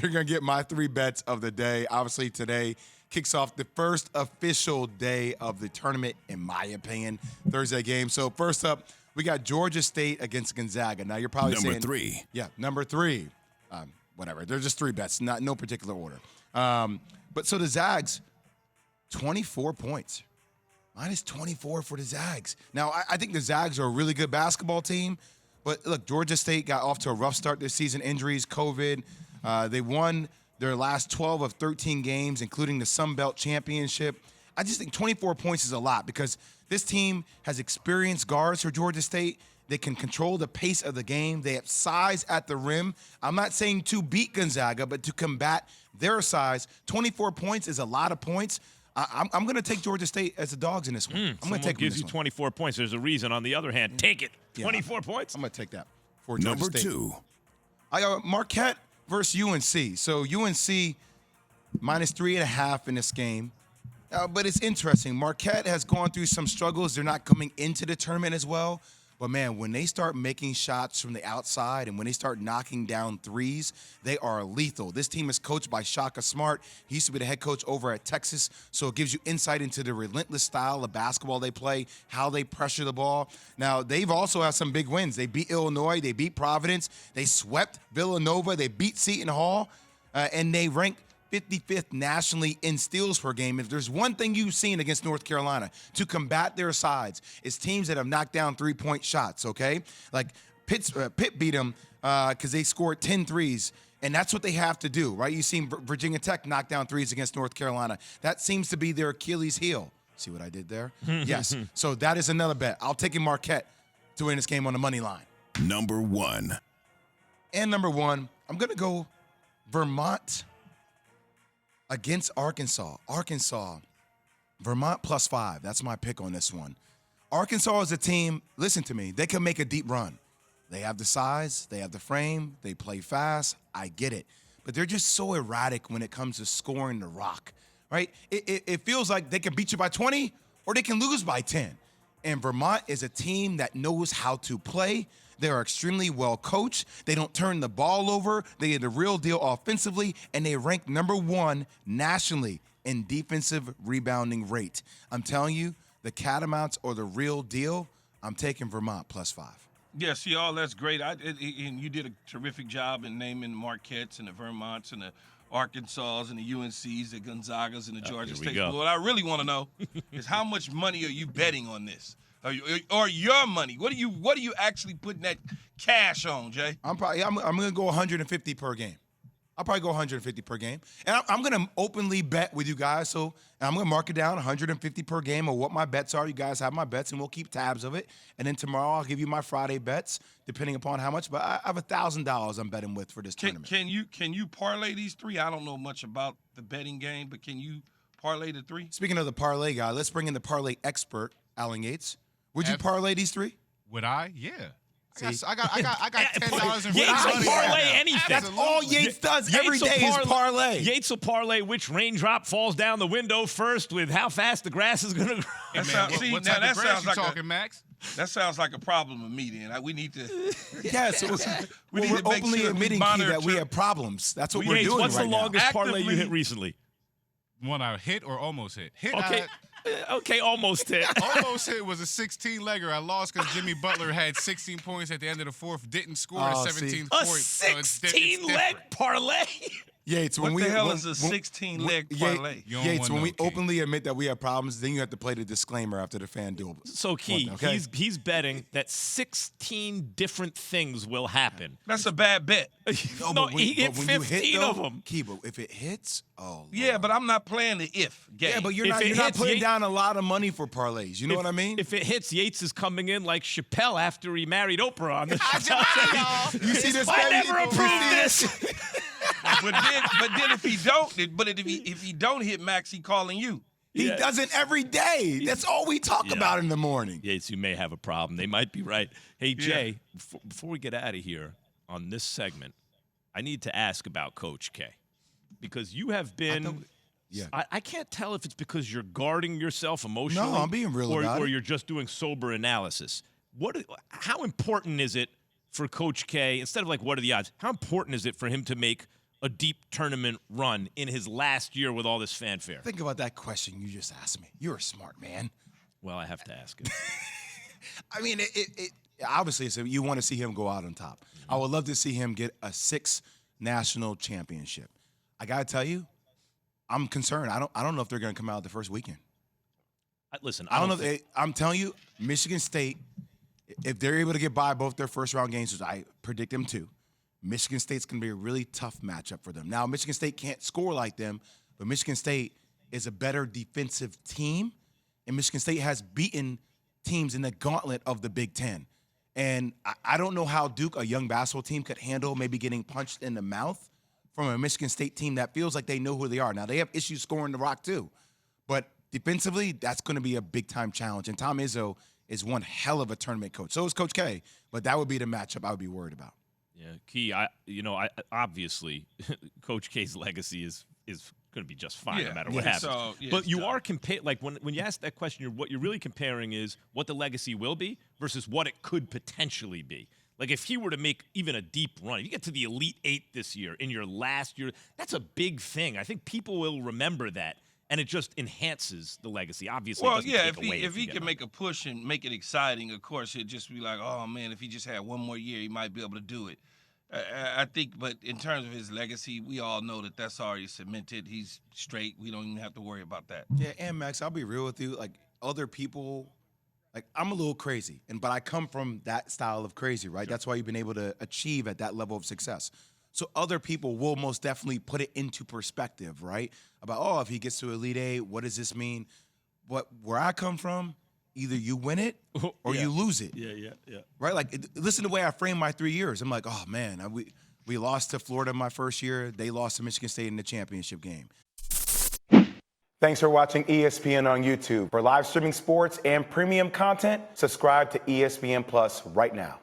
You're going to get my 3 bets of the day. Obviously, today kicks off the first official day of the tournament, in my opinion, Thursday game. So first up, we got Georgia State against Gonzaga. Now, you're probably saying— Number 3. Yeah, number 3. Whatever. They're just 3 bets, no particular order. But so the Zags, 24 points. Minus 24 for the Zags. Now, I think the Zags are a really good basketball team. But, look, Georgia State got off to a rough start this season. Injuries, COVID. They won their last 12 of 13 games, including the Sun Belt Championship. I just think 24 points is a lot because this team has experienced guards for Georgia State. They can control the pace of the game. They have size at the rim. I'm not saying to beat Gonzaga, but to combat their size. 24 points is a lot of points. I'm going to take Georgia State as the dogs in this one. I'm going to take them. Gives you 24 points. There's a reason. On the other hand, take it. 24 points. I'm going to take that for Georgia Number State. 2. I got Marquette versus UNC. So UNC minus 3.5 in this game. But it's interesting. Marquette has gone through some struggles. They're not coming into the tournament as well. But, man, when they start making shots from the outside and when they start knocking down threes, they are lethal. This team is coached by Shaka Smart. He used to be the head coach over at Texas, so it gives you insight into the relentless style of basketball they play, how they pressure the ball. Now, they've also had some big wins. They beat Illinois. They beat Providence. They swept Villanova. They beat Seton Hall, and they ranked 55th nationally in steals per game. If there's one thing you've seen against North Carolina to combat their sides, it's teams that have knocked down 3-point shots, okay? Like Pitt beat them because they scored 10 threes, and that's what they have to do, right? You've seen Virginia Tech knock down threes against North Carolina. That seems to be their Achilles heel. See what I did there? Yes. So that is another bet. I'll take Marquette to win this game on the money line. Number 1. And number 1, I'm going to go Vermont against Arkansas. Vermont +5. That's my pick on this one. Arkansas is a team, listen to me, they can make a deep run. They have the size, they have the frame, they play fast. I get it. But they're just so erratic when it comes to scoring the rock, right? It feels like they can beat you by 20 or they can lose by 10. And Vermont is a team that knows how to play. They are extremely well coached. They don't turn the ball over. They are the real deal offensively, and they rank number 1 nationally in defensive rebounding rate. I'm telling you, the Catamounts are the real deal. I'm taking Vermont +5. Yes, y'all, that's great. And you did a terrific job in naming Marquettes and the Vermonts and the Arkansas and the UNCs, the Gonzagas and the Georgia State. But what I really want to know is how much money are you betting on this? Or your money? What are you actually putting that cash on, Jay? I'm gonna go 150 per game. I'll probably go 150 per game, and I'm gonna openly bet with you guys. So I'm gonna mark it down 150 per game or what my bets are. You guys have my bets, and we'll keep tabs of it. And then tomorrow I'll give you my Friday bets, depending upon how much. But I have $1,000 I'm betting with for this tournament. Can you parlay these 3? I don't know much about the betting game, but can you parlay the 3? Speaking of the parlay guy, let's bring in the parlay expert, Alan Yates. Would you parlay these 3? Would I? Yeah. See? I got $10 in Yates will money. parlay anything. That's all Yates does every day is parlay. Yates will parlay which raindrop falls down the window first with how fast the grass is going to grow. Hey, man, what type of grass you talking, Max? That sounds like a problem with me, then. We need to. Yeah, so we're need to make openly sure we admitting monitor that we have problems. That's what we're Yates, doing what's right the now. longest parlay you hit recently? One I hit or almost hit? Okay. Okay, almost hit. Almost hit was a 16-legger. I lost because Jimmy Butler had 16 points at the end of the 4th, didn't score a 17th point. A 16-leg parlay? Yates, What the hell is a 16-leg parlay? Yates, when we openly admit that we have problems, then you have to play the disclaimer after the FanDuel. So, Key, okay? he's betting that 16 different things will happen. That's a bad bet. No, he hit 15 of them. Key, but if it hits, Lord. Yeah, but I'm not playing the if game. Yeah, but you're If not it hits, putting Yates— down a lot of money for parlays. You know what I mean? If it hits, Yates is coming in like Chappelle after he married Oprah on the show. You see this? I baby? never approved this. but then if he don't hit Max, he calling you. He doesn't every day. That's all we talk about in the morning. Yates, you may have a problem. They might be right. Hey, Jay, before we get out of here on this segment, I need to ask about Coach K. Because you have been I can't tell if it's because you're guarding yourself emotionally. No, I'm being real about or it. you're just doing sober analysis. How important is it for Coach K, instead of like what are the odds, how important is it for him to make a deep tournament run in his last year with all this fanfare? Think about that question you just asked me. You're a smart man. Well, I have to ask it. I mean, it obviously, so you want to see him go out on top. I would love to see him get a 6th national championship. I got to tell you, I'm concerned. I don't know if they're going to come out the first weekend. Listen, I don't know. I'm telling you, Michigan State, if they're able to get by both their first-round games, which I predict them to, Michigan State's going to be a really tough matchup for them. Now, Michigan State can't score like them, but Michigan State is a better defensive team, and Michigan State has beaten teams in the gauntlet of the Big Ten. And I don't know how Duke, a young basketball team, could handle maybe getting punched in the mouth from a Michigan State team that feels like they know who they are. Now, they have issues scoring the rock too, but defensively, that's going to be a big-time challenge. And Tom Izzo is one hell of a tournament coach. So is Coach K, but that would be the matchup I would be worried about. Yeah, Key, I obviously Coach K's legacy is going to be just fine no matter what happens. So, but you are like when you ask that question, what you're really comparing is what the legacy will be versus what it could potentially be. Like if he were to make even a deep run, if you get to the Elite 8 this year in your last year, that's a big thing. I think people will remember that, and it just enhances the legacy. Obviously, well, yeah, if he can make a push and make it exciting, of course, it'd just be like, oh man, if he just had one more year, he might be able to do it. I think, but in terms of his legacy, we all know that that's already cemented. He's straight. We don't even have to worry about that. Yeah, and Max, I'll be real with you. Like other people, like I'm a little crazy, but I come from that style of crazy, right? Sure. That's why you've been able to achieve at that level of success. So other people will most definitely put it into perspective, right? About, oh, if he gets to Elite 8, what does this mean? Where I come from, either you win it or you lose it. Yeah. Right? Like, listen to the way I frame my 3 years. I'm like, oh, man, we lost to Florida my first year. They lost to Michigan State in the championship game. Thanks for watching ESPN on YouTube. For live streaming sports and premium content, subscribe to ESPN Plus right now.